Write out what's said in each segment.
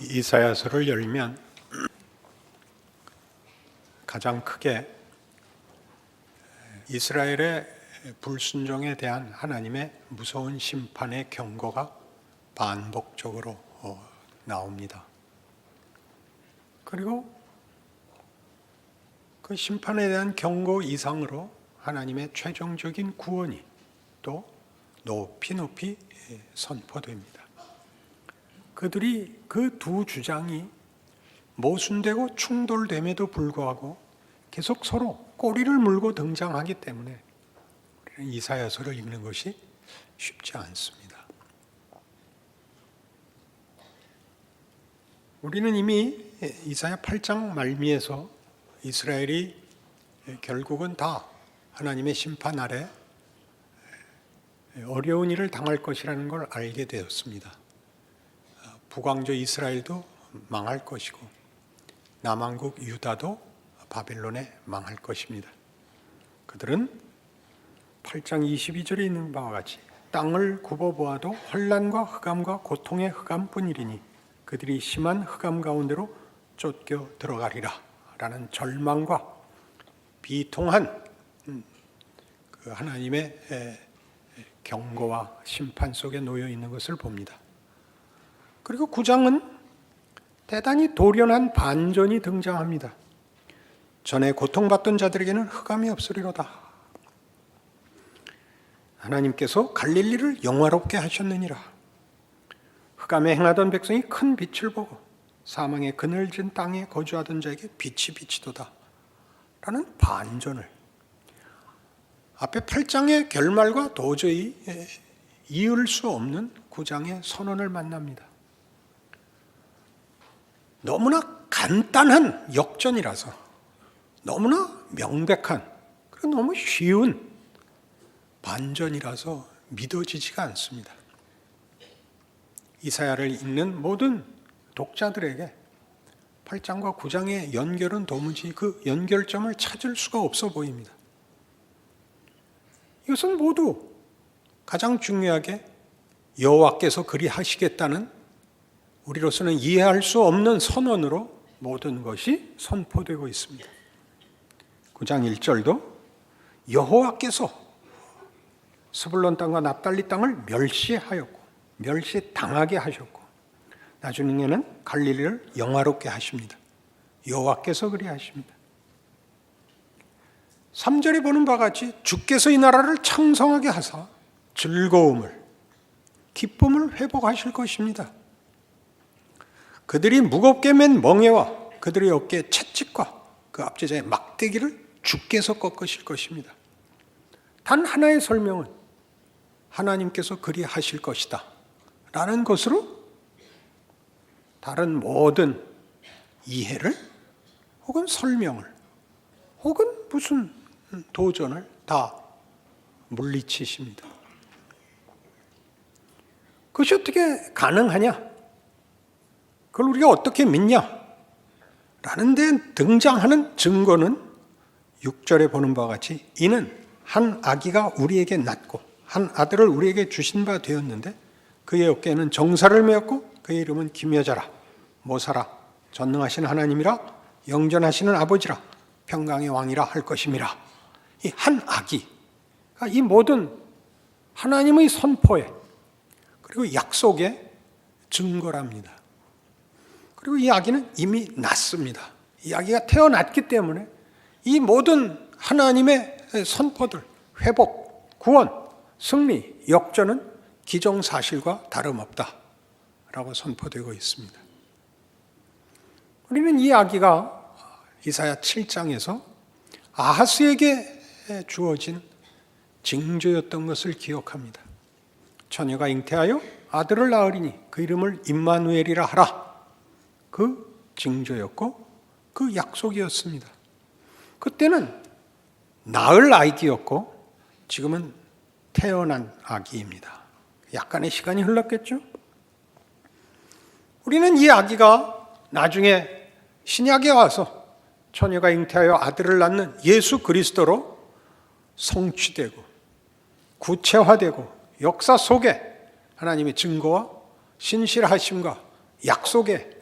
이사야서를 열면 가장 크게 이스라엘의 불순종에 대한 하나님의 무서운 심판의 경고가 반복적으로 나옵니다. 그리고 그 심판에 대한 경고 이상으로 하나님의 최종적인 구원이 또 높이 선포됩니다. 그들이 그 두 주장이 모순되고 충돌됨에도 불구하고 계속 서로 꼬리를 물고 등장하기 때문에 우리는 이사야서를 읽는 것이 쉽지 않습니다. 우리는 이미 이사야 8장 말미에서 이스라엘이 결국은 다 하나님의 심판 아래 어려운 일을 당할 것이라는 걸 알게 되었습니다. 북왕조 이스라엘도 망할 것이고 남왕국 유다도 바벨론에 망할 것입니다. 그들은 8장 22절에 있는 바와 같이 땅을 굽어보아도 혼란과 흑암과 고통의 흑암뿐이리니 그들이 심한 흑암 가운데로 쫓겨 들어가리라 라는 절망과 비통한 그 하나님의 경고와 심판 속에 놓여 있는 것을 봅니다. 그리고 9장은 대단히 돌연한 반전이 등장합니다. 전에 고통받던 자들에게는 흑암이 없으리로다. 하나님께서 갈릴리를 영화롭게 하셨느니라. 흑암에 행하던 백성이 큰 빛을 보고 사망의 그늘진 땅에 거주하던 자에게 빛이 비치도다. 라는 반전을 앞에 8장의 결말과 도저히 이을 수 없는 9장의 선언을 만납니다. 너무나 간단한 역전이라서 너무나 명백한 그리고 너무 쉬운 반전이라서 믿어지지가 않습니다. 이사야를 읽는 모든 독자들에게 8장과 9장의 연결은 도무지 그 연결점을 찾을 수가 없어 보입니다. 이것은 모두 가장 중요하게 여호와께서 그리하시겠다는 우리로서는 이해할 수 없는 선언으로 모든 것이 선포되고 있습니다. 9장 1절도 여호와께서 스불론 땅과 납달리 땅을 멸시하였고 멸시당하게 하셨고 나중에는 갈릴리를 영화롭게 하십니다. 여호와께서 그리하십니다. 3절에 보는 바와 같이 주께서 이 나라를 창성하게 하사 즐거움을 기쁨을 회복하실 것입니다. 그들이 무겁게 맨 멍에와 그들의 어깨에 채찍과 그 압제자의 막대기를 주께서 꺾으실 것입니다. 단 하나의 설명은 하나님께서 그리하실 것이다 라는 것으로 다른 모든 이해를 혹은 설명을 혹은 무슨 도전을 다 물리치십니다. 그것이 어떻게 가능하냐? 그걸 우리가 어떻게 믿냐? 라는 데 등장하는 증거는 6절에 보는 바와 같이 이는 한 아기가 우리에게 낳고 한 아들을 우리에게 주신 바 되었는데 그의 어깨에는 정사를 메었고 그의 이름은 기묘자라 모사라 전능하신 하나님이라 영전하시는 아버지라 평강의 왕이라 할 것임이라. 이 한 아기, 이 모든 하나님의 선포에 그리고 약속의 증거랍니다. 그리고 이 아기는 이미 낳습니다. 이 아기가 태어났기 때문에 이 모든 하나님의 선포들, 회복, 구원, 승리, 역전은 기정사실과 다름없다라고 선포되고 있습니다. 우리는 이 아기가 이사야 7장에서 아하스에게 주어진 징조였던 것을 기억합니다. 처녀가 잉태하여 아들을 낳으리니 그 이름을 임마누엘이라 하라. 그 징조였고 그 약속이었습니다. 그때는 낳을 아기였고 지금은 태어난 아기입니다. 약간의 시간이 흘렀겠죠? 우리는 이 아기가 나중에 신약에 와서 처녀가 잉태하여 아들을 낳는 예수 그리스도로 성취되고 구체화되고 역사 속에 하나님의 증거와 신실하심과 약속의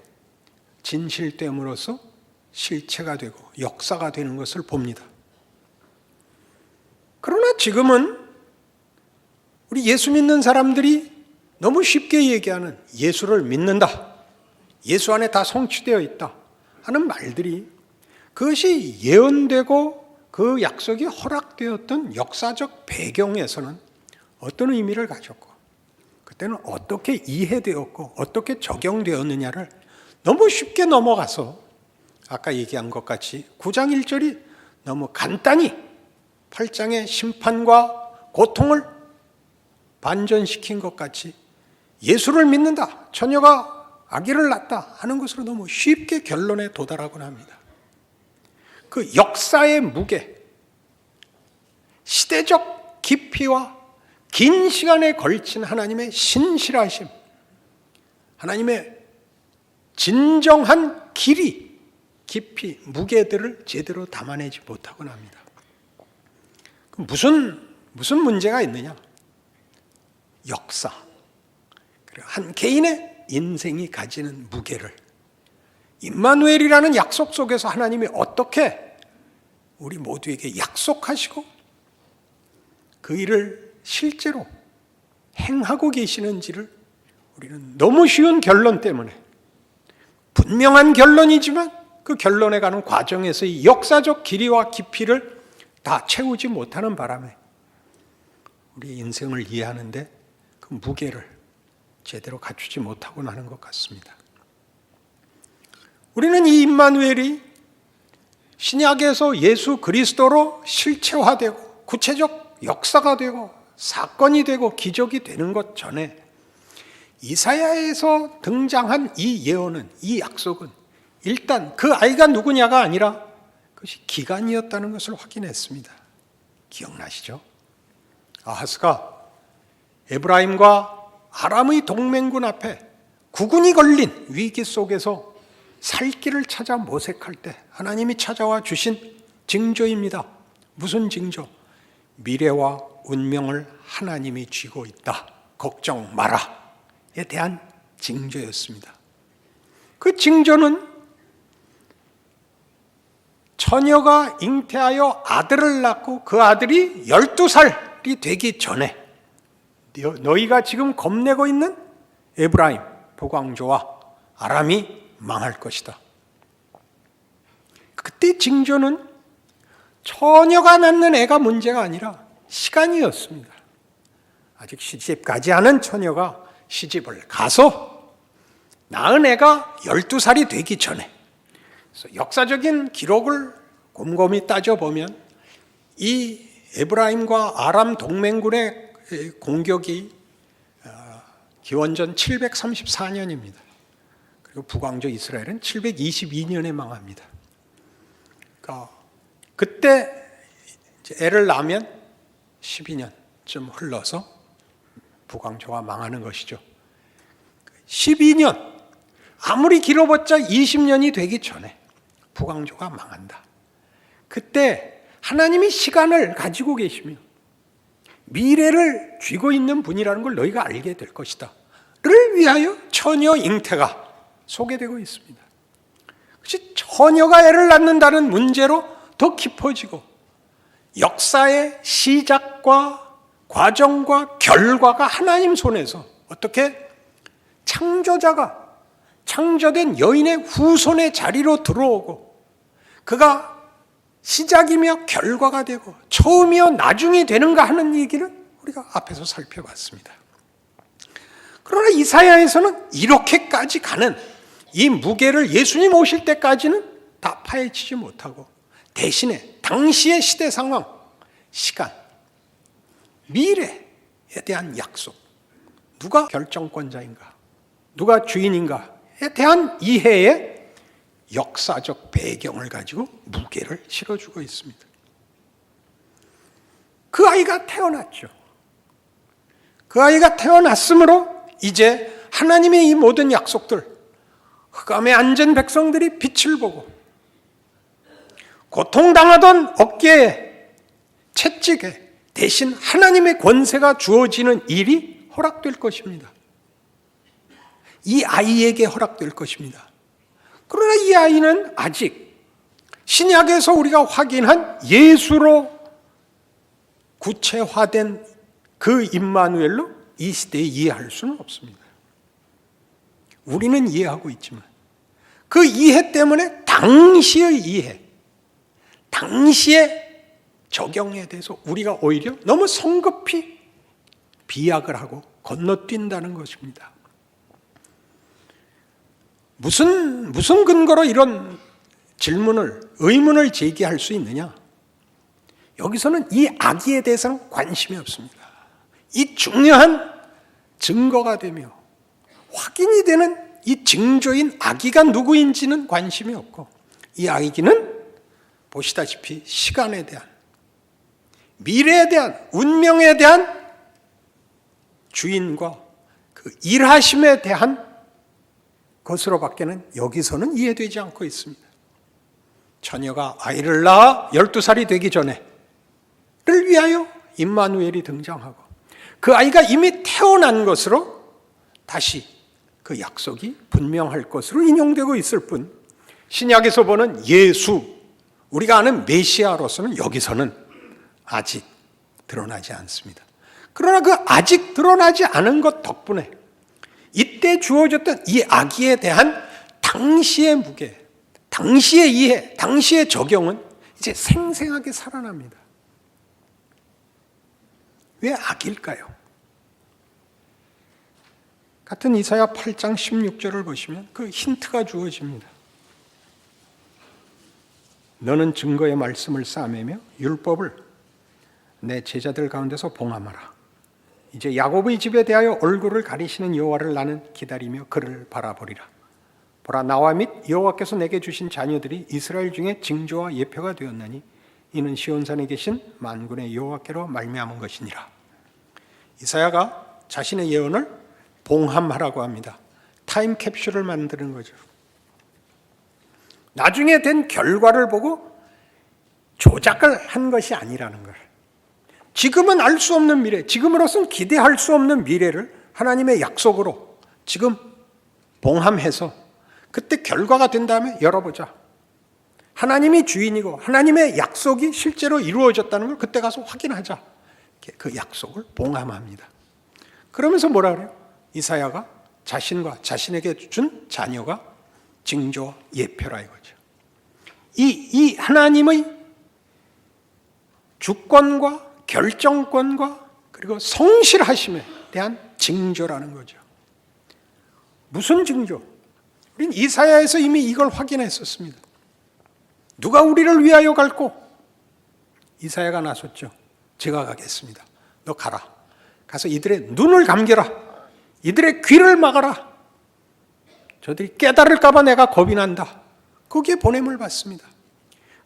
진실됨으로써 실체가 되고 역사가 되는 것을 봅니다. 그러나 지금은 우리 예수 믿는 사람들이 너무 쉽게 얘기하는 예수를 믿는다, 예수 안에 다 성취되어 있다 하는 말들이 그것이 예언되고 그 약속이 허락되었던 역사적 배경에서는 어떤 의미를 가졌고 그때는 어떻게 이해되었고 어떻게 적용되었느냐를 너무 쉽게 넘어가서 아까 얘기한 것 같이 9장 1절이 너무 간단히 8장의 심판과 고통을 반전시킨 것 같이 예수를 믿는다, 처녀가 아기를 낳았다 하는 것으로 너무 쉽게 결론에 도달하곤 합니다. 그 역사의 무게, 시대적 깊이와 긴 시간에 걸친 하나님의 신실하심, 하나님의 진정한 길이, 깊이, 무게들을 제대로 담아내지 못하곤 합니다. 무슨 문제가 있느냐? 역사, 한 개인의 인생이 가지는 무게를 임마누엘이라는 약속 속에서 하나님이 어떻게 우리 모두에게 약속하시고 그 일을 실제로 행하고 계시는지를 우리는 너무 쉬운 결론 때문에, 분명한 결론이지만 그 결론에 가는 과정에서의 역사적 길이와 깊이를 다 채우지 못하는 바람에 우리 인생을 이해하는데 그 무게를 제대로 갖추지 못하고 나는 것 같습니다. 우리는 이 임마누엘이 신약에서 예수 그리스도로 실체화되고 구체적 역사가 되고 사건이 되고 기적이 되는 것 전에 이사야에서 등장한 이 예언은, 이 약속은 일단 그 아이가 누구냐가 아니라 그것이 기간이었다는 것을 확인했습니다. 기억나시죠? 아하스가 에브라임과 아람의 동맹군 앞에 국군이 걸린 위기 속에서 살 길을 찾아 모색할 때 하나님이 찾아와 주신 징조입니다. 무슨 징조? 미래와 운명을 하나님이 쥐고 있다, 걱정 마라에 대한 징조였습니다. 그 징조는 처녀가 잉태하여 아들을 낳고 그 아들이 12살이 되기 전에 너희가 지금 겁내고 있는 에브라임, 포광조와 아람이 망할 것이다. 그때 징조는 처녀가 낳는 애가 문제가 아니라 시간이었습니다. 아직 시집 가지 않은 처녀가 시집을 가서 낳은 애가 12살이 되기 전에, 그래서 역사적인 기록을 곰곰이 따져보면 이 에브라임과 아람 동맹군의 공격이 기원전 734년입니다. 그리고 북왕조 이스라엘은 722년에 망합니다. 그러니까 그때 애를 낳으면 12년쯤 흘러서 북왕조가 망하는 것이죠. 12년, 아무리 길어봤자 20년이 되기 전에 북왕조가 망한다. 그때 하나님이 시간을 가지고 계시며 미래를 쥐고 있는 분이라는 걸 너희가 알게 될 것이다 를 위하여 처녀 잉태가 소개되고 있습니다. 그것이 처녀가 애를 낳는다는 문제로 더 깊어지고 역사의 시작과 과정과 결과가 하나님 손에서 어떻게 창조자가 창조된 여인의 후손의 자리로 들어오고 그가 시작이며 결과가 되고 처음이며 나중이 되는가 하는 얘기를 우리가 앞에서 살펴봤습니다. 그러나 이사야에서는 이렇게까지 가는 이 무게를 예수님 오실 때까지는 다 파헤치지 못하고 대신에 당시의 시대 상황, 시간, 미래에 대한 약속, 누가 결정권자인가, 누가 주인인가에 대한 이해의 역사적 배경을 가지고 무게를 실어주고 있습니다. 그 아이가 태어났죠. 그 아이가 태어났으므로 이제 하나님의 이 모든 약속들, 흑암에 앉은 백성들이 빛을 보고 고통당하던 어깨에 채찍에 대신 하나님의 권세가 주어지는 일이 허락될 것입니다. 이 아이에게 허락될 것입니다. 그러나 이 아이는 아직 신약에서 우리가 확인한 예수로 구체화된 그 임마누엘로 이 시대에 이해할 수는 없습니다. 우리는 이해하고 있지만 그 이해 때문에 당시의 이해, 당시의 적용에 대해서 우리가 오히려 너무 성급히 비약을 하고 건너뛴다는 것입니다. 무슨 근거로 이런 의문을 제기할 수 있느냐? 여기서는 이 아기에 대해서는 관심이 없습니다. 이 중요한 증거가 되며 확인이 되는 이 징조인 아기가 누구인지는 관심이 없고, 이 아기는 보시다시피 시간에 대한, 미래에 대한, 운명에 대한 주인과 그 일하심에 대한 것으로밖에는 여기서는 이해되지 않고 있습니다. 처녀가 아이를 낳아 12살이 되기 전에 를 위하여 임마누엘이 등장하고, 그 아이가 이미 태어난 것으로 다시 그 약속이 분명할 것으로 인용되고 있을 뿐, 신약에서 보는 예수, 우리가 아는 메시아로서는 여기서는 아직 드러나지 않습니다. 그러나 그 아직 드러나지 않은 것 덕분에 이때 주어졌던 이 아기에 대한 당시의 무게, 당시의 이해, 당시의 적용은 이제 생생하게 살아납니다. 왜 아기일까요? 같은 이사야 8장 16절을 보시면 그 힌트가 주어집니다. 너는 증거의 말씀을 싸매며 율법을 내 제자들 가운데서 봉함하라. 이제 야곱의 집에 대하여 얼굴을 가리시는 여호와를 나는 기다리며 그를 바라보리라. 보라, 나와 및 여호와께서 내게 주신 자녀들이 이스라엘 중에 징조와 예표가 되었나니 이는 시온산에 계신 만군의 여호와께로 말미암은 것이니라. 이사야가 자신의 예언을 봉함하라고 합니다. 타임캡슐을 만드는 거죠. 나중에 된 결과를 보고 조작을 한 것이 아니라는 걸, 지금은 알 수 없는 미래, 지금으로서는 기대할 수 없는 미래를 하나님의 약속으로 지금 봉함해서 그때 결과가 된 다음에 열어보자. 하나님이 주인이고 하나님의 약속이 실제로 이루어졌다는 걸 그때 가서 확인하자. 그 약속을 봉함합니다. 그러면서 뭐라 그래요? 이사야가 자신과 자신에게 준 자녀가 징조와 예표라 이거죠. 이 하나님의 주권과 결정권과 그리고 성실하심에 대한 징조라는 거죠. 무슨 징조? 우린 이사야에서 이미 이걸 확인했었습니다. 누가 우리를 위하여 갈고? 이사야가 나섰죠. 제가 가겠습니다. 너 가라. 가서 이들의 눈을 감겨라. 이들의 귀를 막아라. 저들이 깨달을까 봐 내가 겁이 난다. 거기에 보냄을 받습니다.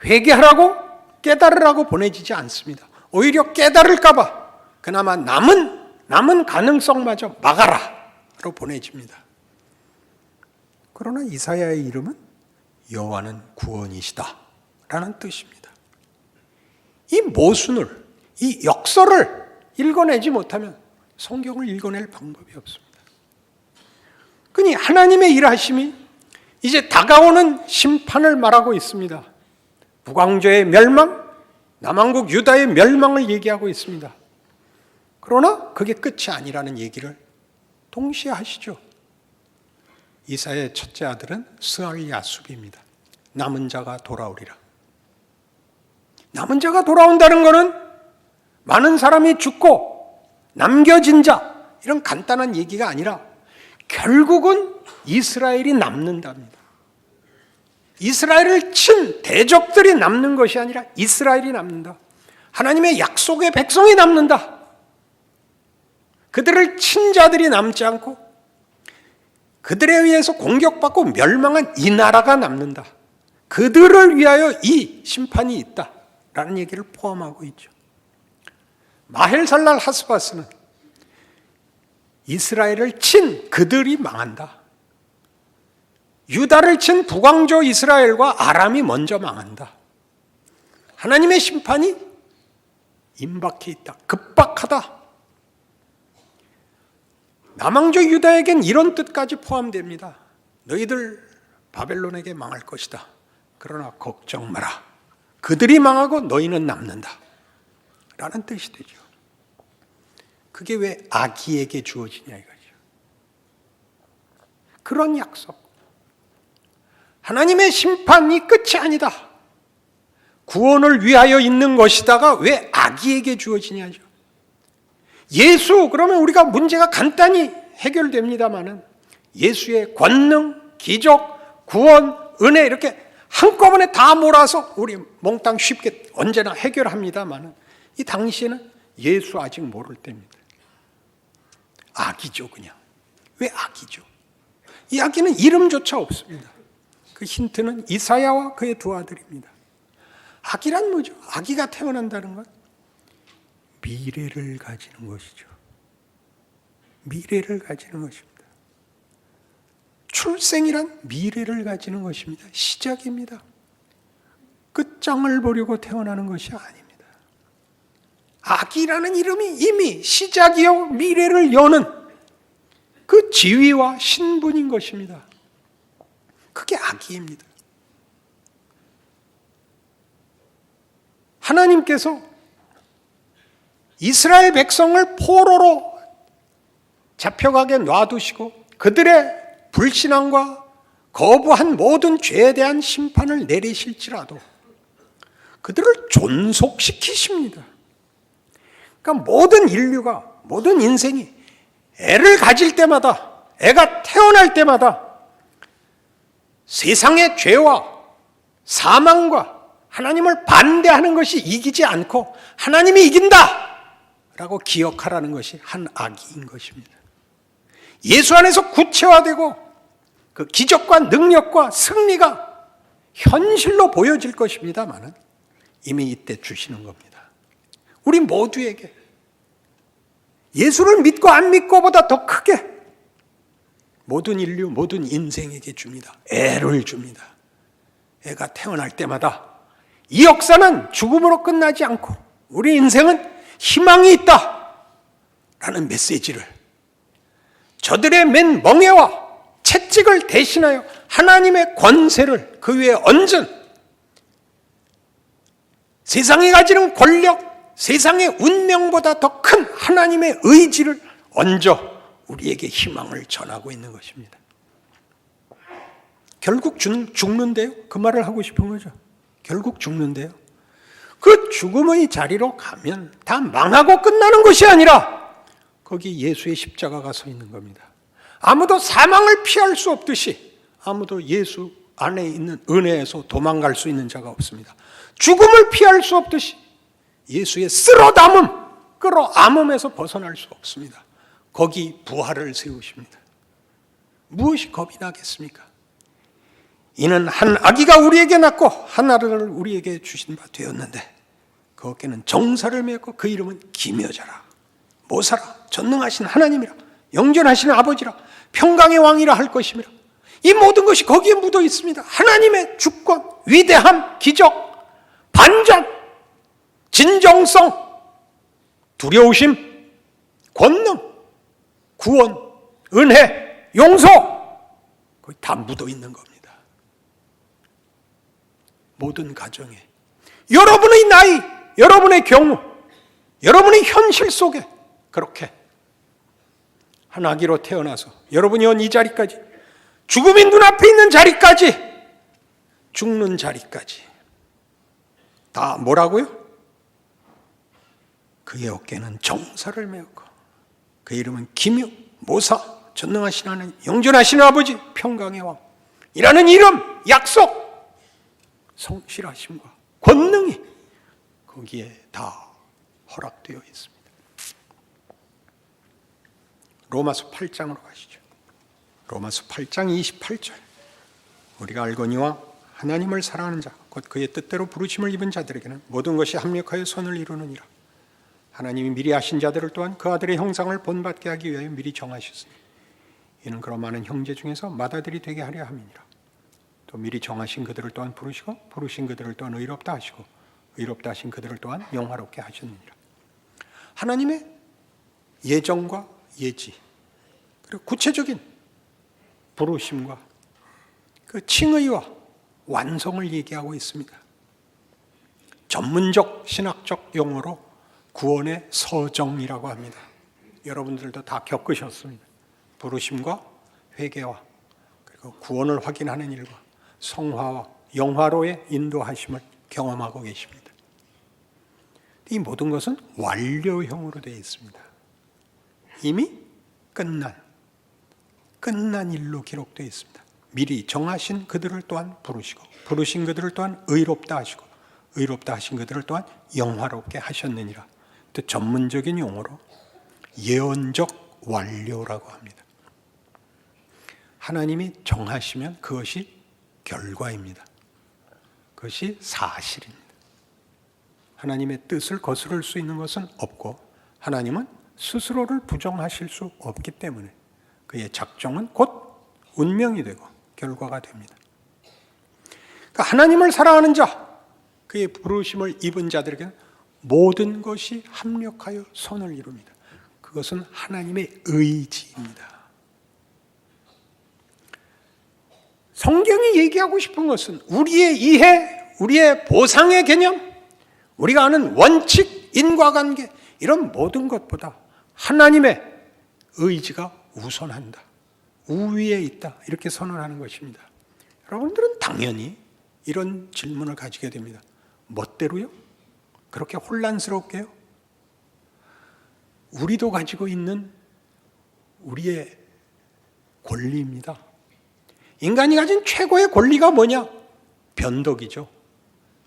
회개하라고 깨달으라고 보내지지 않습니다. 오히려 깨달을까 봐 그나마 남은 가능성마저 막아라로 보내집니다. 그러나 이사야의 이름은 여호와는 구원이시다 라는 뜻입니다. 이 모순을, 이 역설을 읽어내지 못하면 성경을 읽어낼 방법이 없습니다. 그니 하나님의 일하심이 이제 다가오는 심판을 말하고 있습니다. 북왕조의 멸망, 남왕국 유다의 멸망을 얘기하고 있습니다. 그러나 그게 끝이 아니라는 얘기를 동시에 하시죠. 이사야의 첫째 아들은 스알야숲입니다. 남은 자가 돌아오리라. 남은 자가 돌아온다는 것은 많은 사람이 죽고 남겨진 자, 이런 간단한 얘기가 아니라 결국은 이스라엘이 남는답니다. 이스라엘을 친 대적들이 남는 것이 아니라 이스라엘이 남는다. 하나님의 약속의 백성이 남는다. 그들을 친 자들이 남지 않고 그들에 의해서 공격받고 멸망한 이 나라가 남는다. 그들을 위하여 이 심판이 있다라는 얘기를 포함하고 있죠. 마헬살랄 하스바스는 이스라엘을 친 그들이 망한다. 유다를 친 북왕조 이스라엘과 아람이 먼저 망한다. 하나님의 심판이 임박해 있다. 급박하다. 남왕조 유다에겐 이런 뜻까지 포함됩니다. 너희들 바벨론에게 망할 것이다. 그러나 걱정 마라. 그들이 망하고 너희는 남는다. 라는 뜻이 되죠. 그게 왜 아기에게 주어지냐 이거죠. 그런 약속. 하나님의 심판이 끝이 아니다. 구원을 위하여 있는 것이다가 왜 아기에게 주어지냐죠. 예수, 그러면 우리가 문제가 간단히 해결됩니다마는 예수의 권능, 기적, 구원, 은혜 이렇게 한꺼번에 다 몰아서 우리 몽땅 쉽게 언제나 해결합니다마는 이 당시에는 예수 아직 모를 때입니다. 아기죠, 그냥. 왜 아기죠? 이 아기는 이름조차 없습니다. 그 힌트는 이사야와 그의 두 아들입니다. 아기란 뭐죠? 아기가 태어난다는 건 미래를 가지는 것이죠. 미래를 가지는 것입니다. 출생이란 미래를 가지는 것입니다. 시작입니다. 끝장을 보려고 태어나는 것이 아닙니다. 아기라는 이름이 이미 시작이요 미래를 여는 그 지위와 신분인 것입니다. 그게 아기입니다. 하나님께서 이스라엘 백성을 포로로 잡혀가게 놔두시고 그들의 불신앙과 거부한 모든 죄에 대한 심판을 내리실지라도 그들을 존속시키십니다. 그러니까 모든 인류가, 모든 인생이 애를 가질 때마다, 애가 태어날 때마다 세상의 죄와 사망과 하나님을 반대하는 것이 이기지 않고 하나님이 이긴다! 라고 기억하라는 것이 한 아기인 것입니다. 예수 안에서 구체화되고 그 기적과 능력과 승리가 현실로 보여질 것입니다만은 이미 이때 주시는 겁니다. 우리 모두에게 예수를 믿고 안 믿고보다 더 크게 모든 인류, 모든 인생에게 줍니다. 애를 줍니다. 애가 태어날 때마다 이 역사는 죽음으로 끝나지 않고 우리 인생은 희망이 있다 라는 메시지를 저들의 맨 멍에와 채찍을 대신하여 하나님의 권세를 그 위에 얹은 세상이 가지는 권력, 세상의 운명보다 더 큰 하나님의 의지를 얹어 우리에게 희망을 전하고 있는 것입니다. 결국 죽는데요? 그 말을 하고 싶은 거죠. 결국 죽는데요. 그 죽음의 자리로 가면 다 망하고 끝나는 것이 아니라 거기 예수의 십자가가 서 있는 겁니다. 아무도 사망을 피할 수 없듯이 아무도 예수 안에 있는 은혜에서 도망갈 수 있는 자가 없습니다. 죽음을 피할 수 없듯이 예수의 쓸어담음, 끌어안음에서 벗어날 수 없습니다. 거기 부활을 세우십니다. 무엇이 겁이 나겠습니까? 이는 한 아기가 우리에게 낳고 한 아들을 우리에게 주신 바 되었는데 그 어깨는 정사를 메었고 그 이름은 기묘자라, 모사라, 전능하신 하나님이라, 영전하신 아버지라, 평강의 왕이라 할 것이미라. 이 모든 것이 거기에 묻어 있습니다. 하나님의 주권, 위대함, 기적, 반전, 진정성, 두려우심, 권능, 구원, 은혜, 용서, 거기 다 묻어 있는 겁니다. 모든 가정에, 여러분의 나이, 여러분의 경우, 여러분의 현실 속에 그렇게 한 아기로 태어나서 여러분이 온 이 자리까지, 죽음이 눈앞에 있는 자리까지, 죽는 자리까지 다 뭐라고요? 그의 어깨는 정사를 메었고 그 이름은 기묘, 모사, 전능하신 하나님, 영전하신 아버지, 평강의 왕 이라는 이름, 약속, 성실하심과 권능이 거기에 다 허락되어 있습니다. 로마서 8장으로 가시죠. 로마서 8장 28절. 우리가 알거니와 하나님을 사랑하는 자, 곧 그의 뜻대로 부르심을 입은 자들에게는 모든 것이 합력하여 선을 이루느니라. 하나님이 미리 하신 자들을 또한 그 아들의 형상을 본받게 하기 위하여 미리 정하셨으니 이는 그런 많은 형제 중에서 맏아들이 되게 하려 함이니라. 또 미리 정하신 그들을 또한 부르시고 부르신 그들을 또한 의롭다 하시고 의롭다 하신 그들을 또한 영화롭게 하셨느니라. 하나님의 예정과 예지, 그리고 구체적인 부르심과 그 칭의와 완성을 얘기하고 있습니다. 전문적 신학적 용어로 구원의 서정이라고 합니다. 여러분들도 다 겪으셨습니다. 부르심과 회개와 그리고 구원을 확인하는 일과 성화와 영화로의 인도하심을 경험하고 계십니다. 이 모든 것은 완료형으로 되어 있습니다. 이미 끝난 일로 기록되어 있습니다. 미리 정하신 그들을 또한 부르시고 부르신 그들을 또한 의롭다 하시고 의롭다 하신 그들을 또한 영화롭게 하셨느니라. 또 전문적인 용어로 예언적 완료라고 합니다. 하나님이 정하시면 그것이 결과입니다. 그것이 사실입니다. 하나님의 뜻을 거스를 수 있는 것은 없고 하나님은 스스로를 부정하실 수 없기 때문에 그의 작정은 곧 운명이 되고 결과가 됩니다. 그러니까 하나님을 사랑하는 자, 그의 부르심을 입은 자들에게는 모든 것이 합력하여 선을 이룹니다. 그것은 하나님의 의지입니다. 성경이 얘기하고 싶은 것은 우리의 이해, 우리의 보상의 개념, 우리가 아는 원칙, 인과관계 이런 모든 것보다 하나님의 의지가 우선한다. 우위에 있다. 이렇게 선언하는 것입니다. 여러분들은 당연히 이런 질문을 가지게 됩니다. 멋대로요? 그렇게 혼란스럽게요? 우리도 가지고 있는 우리의 권리입니다. 인간이 가진 최고의 권리가 뭐냐? 변덕이죠.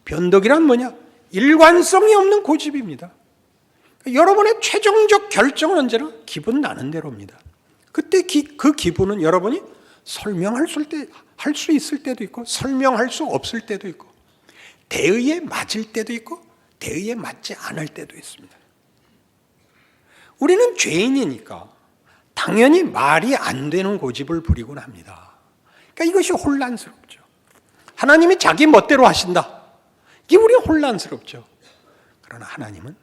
변덕이란 뭐냐? 일관성이 없는 고집입니다. 여러분의 최종적 결정은 언제나 기분 나는 대로입니다. 그때 그 기분은 여러분이 설명할 수 있을 때도 있고 설명할 수 없을 때도 있고 대의에 맞을 때도 있고 대의에 맞지 않을 때도 있습니다. 우리는 죄인이니까 당연히 말이 안 되는 고집을 부리곤 합니다. 그러니까 이것이 혼란스럽죠. 하나님이 자기 멋대로 하신다. 이게 우리가 혼란스럽죠. 그러나 하나님은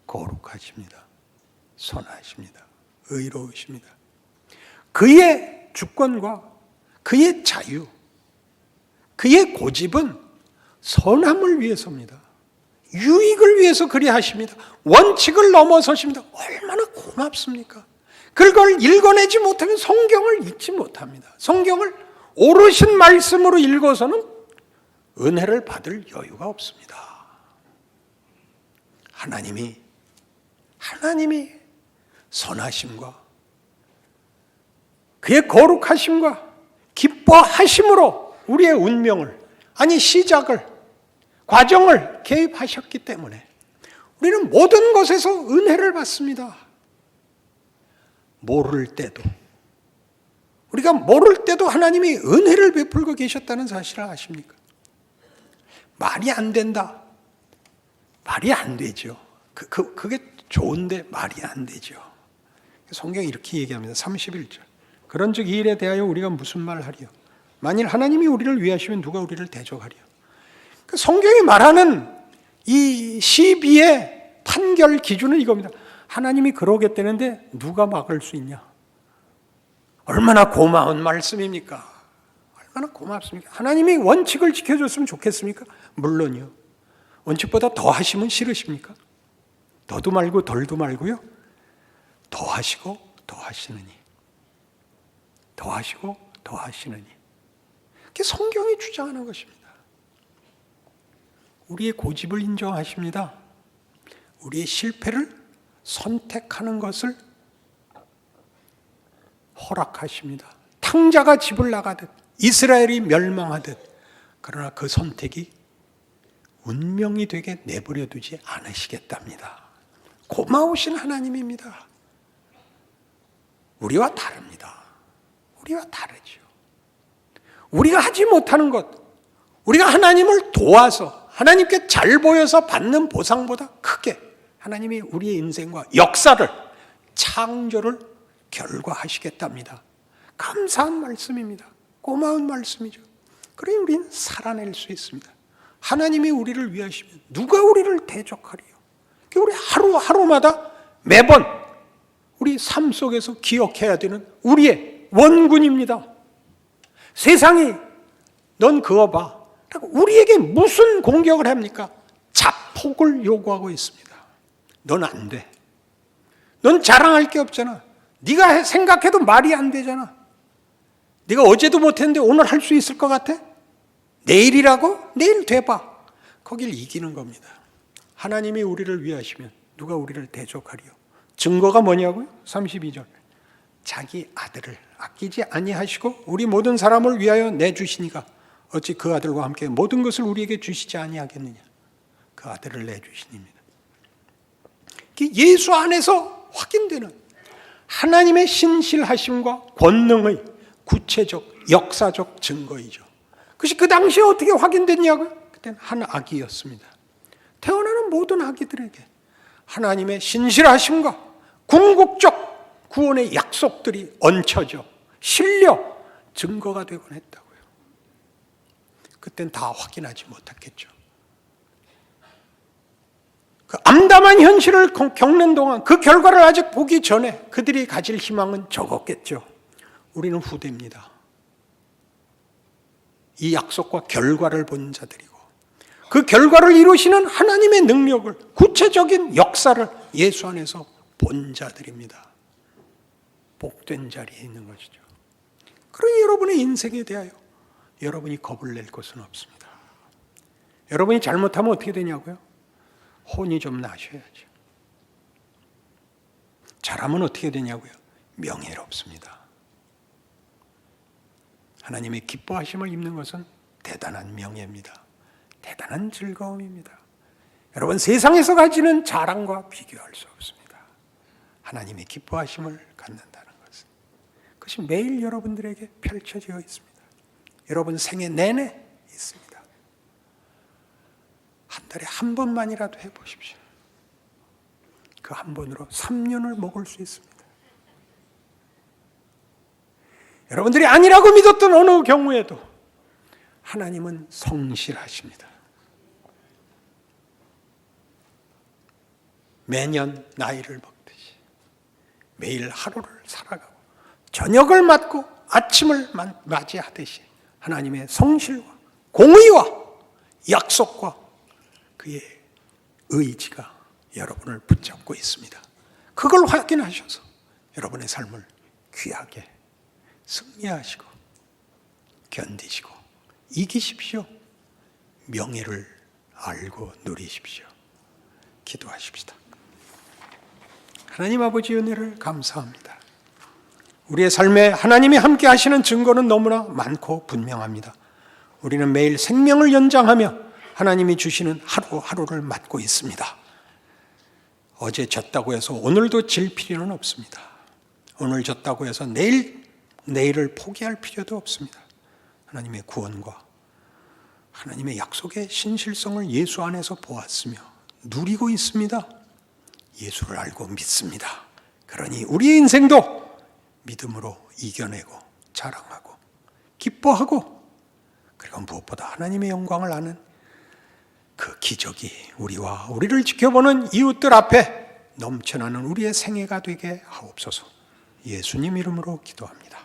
거룩하십니다. 선하십니다. 의로우십니다. 그의 주권과 그의 자유, 그의 고집은 선함을 위해서입니다. 유익을 위해서 그리 하십니다. 원칙을 넘어서십니다. 얼마나 고맙습니까? 그걸 읽어내지 못하면 성경을 읽지 못합니다. 성경을 오르신 말씀으로 읽어서는 은혜를 받을 여유가 없습니다. 하나님이 선하심과 그의 거룩하심과 기뻐하심으로 우리의 운명을, 아니 시작을, 과정을 개입하셨기 때문에 우리는 모든 것에서 은혜를 받습니다. 우리가 모를 때도 하나님이 은혜를 베풀고 계셨다는 사실을 아십니까? 말이 안 된다. 말이 안 되죠. 그게 좋은데 말이 안 되죠. 성경이 이렇게 얘기합니다. 31절. 그런즉 이 일에 대하여 우리가 무슨 말을 하리요? 만일 하나님이 우리를 위하시면 누가 우리를 대적하리요? 성경이 말하는 이 시비의 판결 기준은 이겁니다. 하나님이 그러겠다는데 누가 막을 수 있냐? 얼마나 고마운 말씀입니까? 얼마나 고맙습니까? 하나님이 원칙을 지켜줬으면 좋겠습니까? 물론이요. 원칙보다 더 하시면 싫으십니까? 더도 말고 덜도 말고요. 더 하시고 더 하시느니. 더 하시고 더 하시느니. 그게 성경이 주장하는 것입니다. 우리의 고집을 인정하십니다. 우리의 실패를 선택하는 것을 허락하십니다. 탕자가 집을 나가듯 이스라엘이 멸망하듯, 그러나 그 선택이 운명이 되게 내버려 두지 않으시겠답니다. 고마우신 하나님입니다. 우리와 다릅니다. 우리와 다르죠. 우리가 하지 못하는 것, 우리가 하나님을 도와서 하나님께 잘 보여서 받는 보상보다 크게 하나님이 우리의 인생과 역사를, 창조를 결과하시겠답니다. 감사한 말씀입니다. 고마운 말씀이죠. 그러니 우리는 살아낼 수 있습니다. 하나님이 우리를 위하시면 누가 우리를 대적하리요? 우리 하루하루마다 매번 우리 삶 속에서 기억해야 되는 우리의 원군입니다. 세상이 넌 그거 봐. 우리에게 무슨 공격을 합니까? 자폭을 요구하고 있습니다. 넌 안 돼. 넌 자랑할 게 없잖아. 네가 생각해도 말이 안 되잖아. 네가 어제도 못했는데 오늘 할 수 있을 것 같아? 내일이라고? 내일 돼봐. 거길 이기는 겁니다. 하나님이 우리를 위하시면 누가 우리를 대적하리요? 증거가 뭐냐고요? 32절. 자기 아들을 아끼지 아니하시고 우리 모든 사람을 위하여 내주시니가 어찌 그 아들과 함께 모든 것을 우리에게 주시지 아니하겠느냐. 그 아들을 내주시니입니다. 예수 안에서 확인되는 하나님의 신실하심과 권능의 구체적 역사적 증거이죠. 그것이 그 당시에 어떻게 확인됐냐고요? 그때는 한 아기였습니다. 태어나는 모든 아기들에게 하나님의 신실하심과 궁극적 구원의 약속들이 얹혀져 실려 증거가 되곤 했다고요. 그땐 다 확인하지 못했겠죠. 그 암담한 현실을 겪는 동안 그 결과를 아직 보기 전에 그들이 가질 희망은 적었겠죠. 우리는 후대입니다. 이 약속과 결과를 본 자들이고 그 결과를 이루시는 하나님의 능력을 구체적인 역사를 예수 안에서 본 자들입니다. 복된 자리에 있는 것이죠. 그러니 여러분의 인생에 대하여 여러분이 겁을 낼 것은 없습니다. 여러분이 잘못하면 어떻게 되냐고요? 혼이 좀 나셔야죠. 잘하면 어떻게 되냐고요? 명예롭습니다. 하나님의 기뻐하심을 입는 것은 대단한 명예입니다. 대단한 즐거움입니다. 여러분, 세상에서 가지는 자랑과 비교할 수 없습니다. 하나님의 기뻐하심을 갖는다는 것은 그것이 매일 여러분들에게 펼쳐져 있습니다. 여러분 생애 내내 있습니다. 한 달에 한 번만이라도 해보십시오. 그 한 번으로 3년을 먹을 수 있습니다. 여러분들이 아니라고 믿었던 어느 경우에도 하나님은 성실하십니다. 매년 나이를 먹듯이 매일 하루를 살아가고 저녁을 맞고 아침을 맞이하듯이 하나님의 성실과 공의와 약속과 그의 의지가 여러분을 붙잡고 있습니다. 그걸 확인하셔서 여러분의 삶을 귀하게 승리하시고 견디시고 이기십시오. 명예를 알고 누리십시오. 기도하십시다. 하나님 아버지 은혜를 감사합니다. 우리의 삶에 하나님이 함께 하시는 증거는 너무나 많고 분명합니다. 우리는 매일 생명을 연장하며 하나님이 주시는 하루하루를 맞고 있습니다. 어제 졌다고 해서 오늘도 질 필요는 없습니다. 오늘 졌다고 해서 내일을 포기할 필요도 없습니다. 하나님의 구원과 하나님의 약속의 신실성을 예수 안에서 보았으며 누리고 있습니다. 예수를 알고 믿습니다. 그러니 우리의 인생도 믿음으로 이겨내고 자랑하고 기뻐하고 그리고 무엇보다 하나님의 영광을 아는 그 기적이 우리와 우리를 지켜보는 이웃들 앞에 넘쳐나는 우리의 생애가 되게 하옵소서. 예수님 이름으로 기도합니다.